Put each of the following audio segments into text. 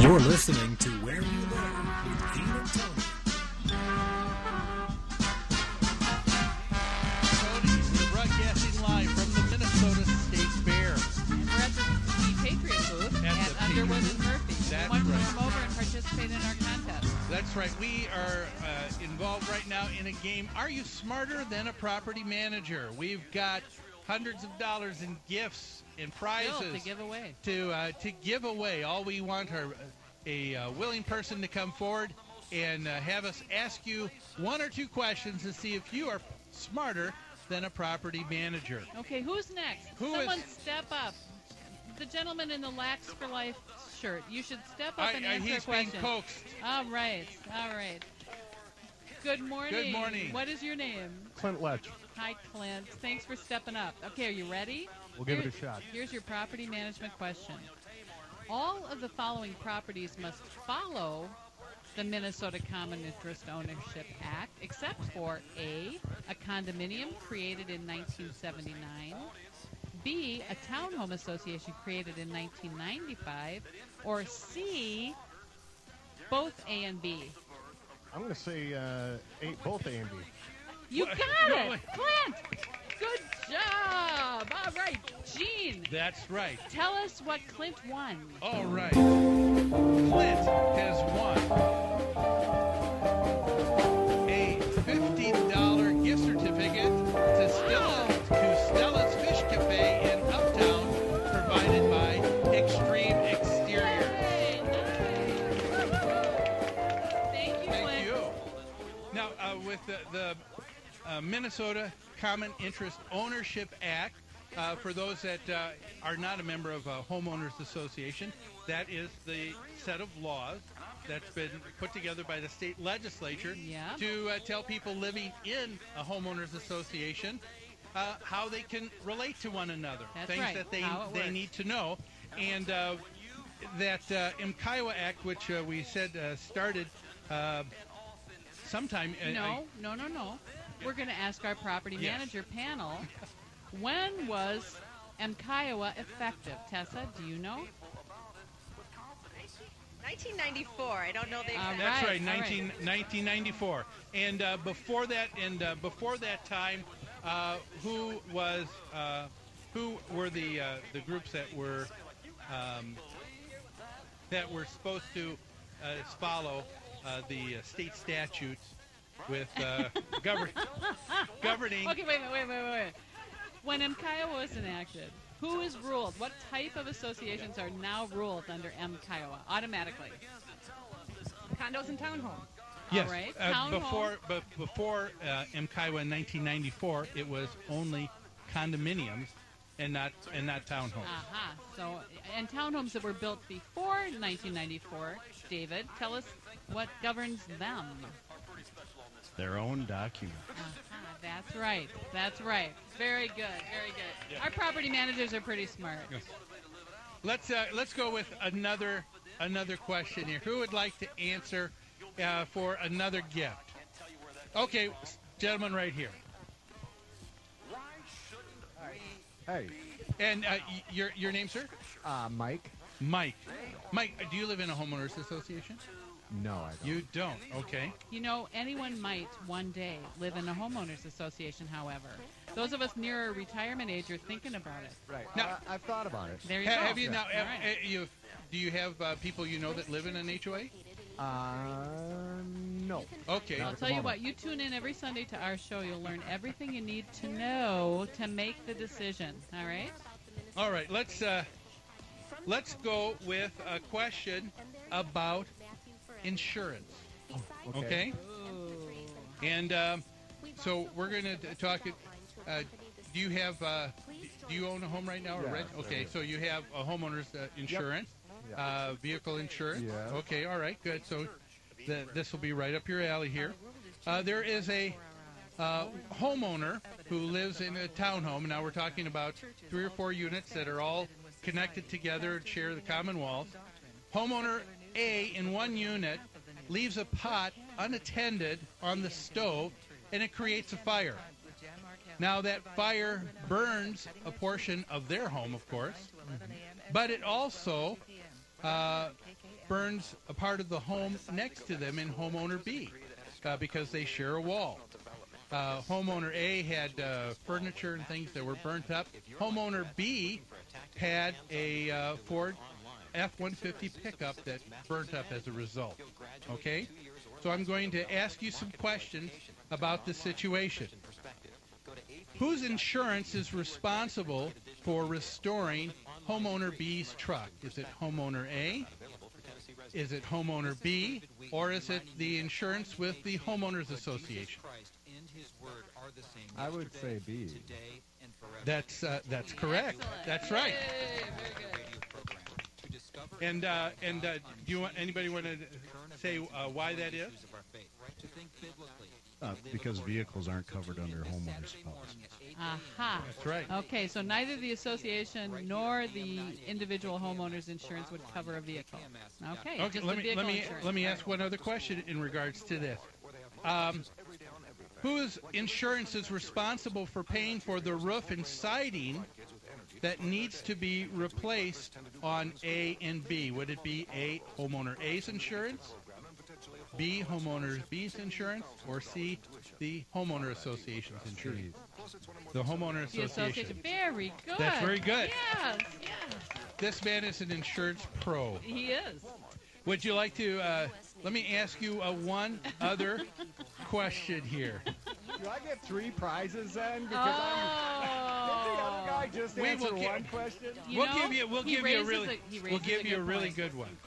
You're listening to Where You Learn with Dean and Tony. Tony, we're broadcasting live from the Minnesota State Fair. And we're at the Patriot booth at Underwood and Murphy. That's want you to right. come over and participate in our contest. That's right. We are involved right now in a game. Are you smarter than a property manager? We've got hundreds of dollars in gifts and prizes to give away. To give away. All we want are a willing person to come forward and have us ask you one or two questions to see if you are smarter than a property manager. Okay, who's next? Someone step up. The gentleman in the Lax for Life shirt. You should step up and answer a question. He's being coaxed. All right. Good morning. Good morning. What is your name? Clint Letch. Hi, Clint. Thanks for stepping up. Okay, are you ready? We'll give it a shot. Here's your property management question. All of the following properties must follow the Minnesota Common Interest Ownership Act, except for A, a condominium created in 1979, B, a townhome association created in 1995, or C, both A and B. I'm going to say both A and B. You got it! Clint! Good job! All right, Gene. That's right. Tell us what Clint won. All right. Clint has won a $50 gift certificate to Stella's Fish Cafe in Uptown, provided by Extreme Exterior. Yay, nice. Thank you, Clint. Thank you. Now, with the Minnesota Common Interest Ownership Act, for those that are not a member of a homeowners association, that is the set of laws that's been put together by the state legislature to tell people living in a homeowners association how they can relate to one another, things that they need to know. And that MKIWA Act, which we said started sometime. No. We're going to ask our property manager panel, when was MKIWA effective? Tessa, do you know? 1994. I don't know the exact. That's right, 1994. And before that time, who were the groups that were supposed to follow the state statutes with governing. Okay, wait. When MKIWA was enacted, who is ruled? What type of associations are now ruled under MKIWA automatically? Condos and townhomes. Yes. All right. Before MKIWA in 1994, it was only condominiums and not townhomes. Aha. So, and townhomes that were built before 1994. David, tell us what governs them. Their own document. That's right. Very good. Yeah. Our property managers are pretty smart. Yes. Let's go with another question here. Who would like to answer for another gift? Okay, gentleman right here. Hey. And your name, sir? Mike. Mike, do you live in a homeowners association? No, I don't. You don't? Okay. You know, anyone might one day live in a homeowners association, however. Those of us nearer retirement age are thinking about it. Right. Now, I've thought about it. There you go. Have you now? Right. Do you have people you know that live in an HOA? No. Okay. I'll tell you what, you tune in every Sunday to our show. You'll learn everything you need to know to make the decision. All right? All right. Let's go with a question about insurance. Okay? And so we're going to talk. Do you own a home right now or rent? Okay, so you have a homeowner's insurance, vehicle insurance. Yeah. Okay, all right, good. So this will be right up your alley here. There is a homeowner who lives in a townhome. Now we're talking about 3 or 4 units that are all connected together and share the common walls. Homeowner A in one unit leaves a pot unattended on the stove, and it creates a fire. Now that fire burns a portion of their home, of course, but it also burns a part of the home next to them in homeowner B because they share a wall. Homeowner A had furniture and things that were burnt up. Homeowner B had a Ford F-150 pickup that burnt up as a result. Okay? So I'm going to ask you some questions about the situation. Whose insurance is responsible for restoring homeowner B's truck? Is it homeowner A? Is it homeowner B? Or is it the insurance with the homeowners association? I would say B. That's correct. Excellent. That's right. Yay, very good. And do you want anybody want to say why that is? Because vehicles aren't covered under homeowners policy. Aha. That's right. Okay, so neither the association nor the individual homeowner's insurance would cover a vehicle. Okay. Okay. Just Let the me vehicle let me insurance. let me All ask one other question in regards to this. Whose insurance is responsible for paying for the roof and siding that needs to be replaced on A and B? Would it be A, homeowner A's insurance, B, homeowner B's insurance, or C, the homeowner association's insurance? The homeowner The association. Very good. That's very good. Yes, yes. This man is an insurance pro. He is. Would you like to, let me ask you one other question here. Do I get 3 prizes then? Because did the other guy just We answer will get- one question? You know, We'll he give you a raises really, he we'll raises give you a good really point. good one.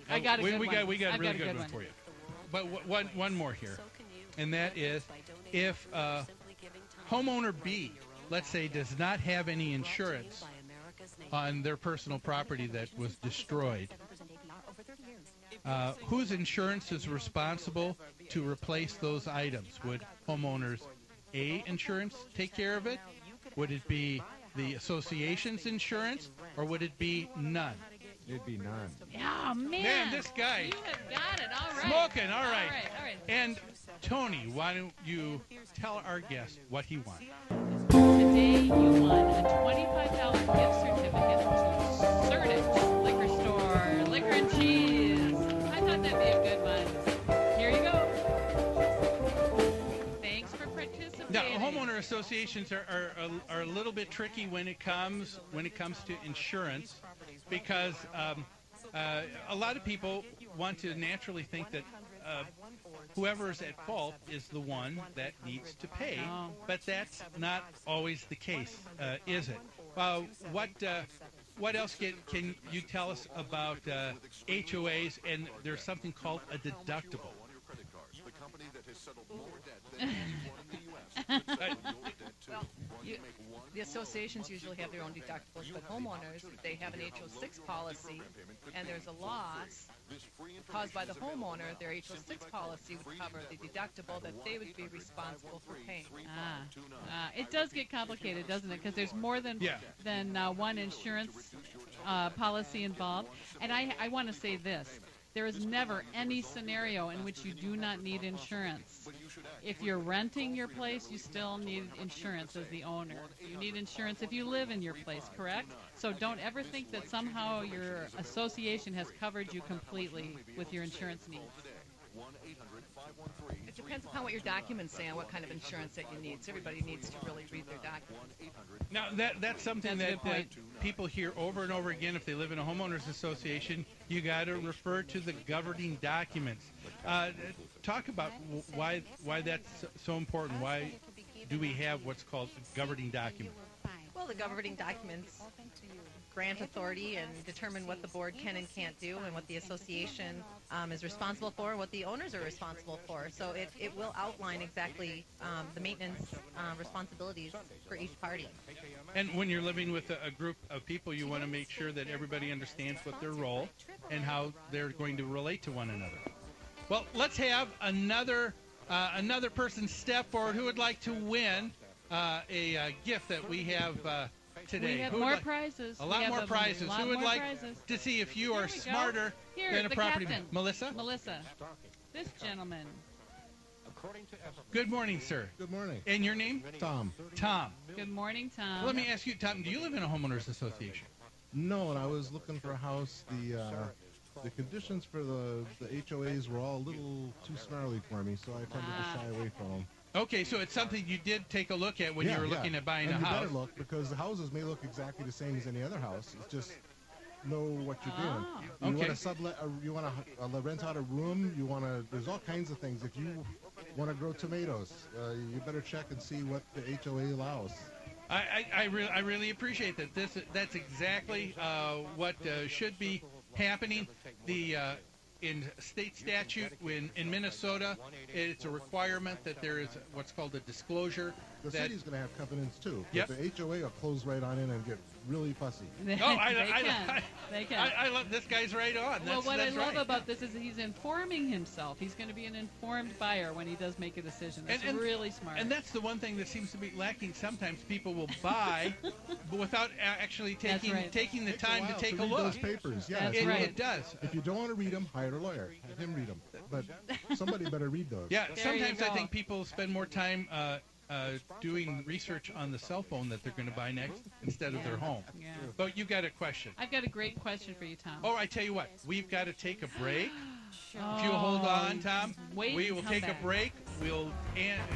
I got a good we one. got a I've really good one for you. But one more here, and that is if homeowner B, let's say, does not have any insurance on their personal property that was destroyed, whose insurance is responsible to replace those items? Would homeowners A insurance take care of it? Would it be the association's insurance, or would it be none? It'd be none. Oh, man. Man, this guy. You have got it. All right. Smoking, all right. All right. And Tony, why don't you tell our guest what he wants? Today you won a $25 gift certificate to Certich Liquor Store, Liquor and Cheese. I thought that'd be a good one. Here you go. Thanks for participating. Now, homeowner associations are a little bit tricky when it comes to insurance, because a lot of people want to naturally think that whoever is at fault is the one that needs to pay, No. but that's not always the case, is it? What else can you tell us about HOAs? And there's something called a deductible. The associations usually have their own deductibles, but homeowners, if they have an HO6 policy and there's a loss caused by the homeowner, their HO6 policy would cover the deductible that they would be responsible for paying. It does get complicated, doesn't it? Because there's more than one insurance policy involved. And I want to say this. There is never any scenario in which you do not need insurance. If you're renting your place, you still need insurance as the owner. You need insurance if you live in your place, correct? So don't ever think that somehow your association has covered you completely with your insurance needs. It depends upon what your documents say and what kind of insurance that you need. So everybody needs to really read their documents. Now, that's something That's a good that point. people hear over and over again if they live in a homeowners association. You got to refer to the governing documents. Talk about why that's so important. Why do we have what's called governing documents? Well, the governing documents grant authority and determine what the board can and can't do and what the association is responsible for and what the owners are responsible for. So it will outline exactly the maintenance responsibilities for each party. And when you're living with a group of people, you want to make sure that everybody understands what their role and how they're going to relate to one another. Well, let's have another person step forward who would like to win a gift that we have today. We have Who would more like- prizes. A We lot have more prizes. lot Who would more like prizes. to see if you Here are we go. smarter Here, than a the property captain. man? Melissa? Melissa. This gentleman. Good morning, sir. Good morning. And your name? Tom. Tom. Good morning, Tom. Let me ask you, Tom, do you live in a homeowners association? No, and I was looking for a house. The conditions for the HOAs were all a little too snarly for me, so I tended to shy away from them. Okay, so it's something you did take a look at when you were looking at buying and a you house. better look, because the houses may look exactly the same as any other house. It's just know what you're doing. You Okay. want to sublet, you want to rent out a room. You want to. There's all kinds of things. If you want to grow tomatoes, you better check and see what the HOA allows. I really appreciate that. That's exactly what should be happening. In state statute, in Minnesota, it's a requirement that there is what's called a disclosure. The city's going to have covenants too. Yep. But the HOA will close right on in and get really fussy. They can. I love this guy's right on. Well, what I love right. about this is he's informing himself. He's going to be an informed buyer when he does make a decision. That's really smart. And that's the one thing that seems to be lacking. Sometimes people will buy but without actually taking the time to take a read look. those papers. Yeah, That's right. It does. If you don't want to read them, hire a lawyer. Have him read them. But somebody better read those. Yeah, There you sometimes I go. think people spend more time doing research on the cell phone that they're going to buy next instead of their home. Yeah. But you got a question. I've got a great question for you, Tom. Oh, I tell you what, we've got to take a break. Oh, If you hold on, Tom, wait we and will come take back. a break. We'll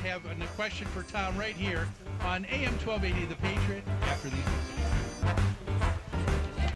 have a question for Tom right here on AM 1280 The Patriot after these messages.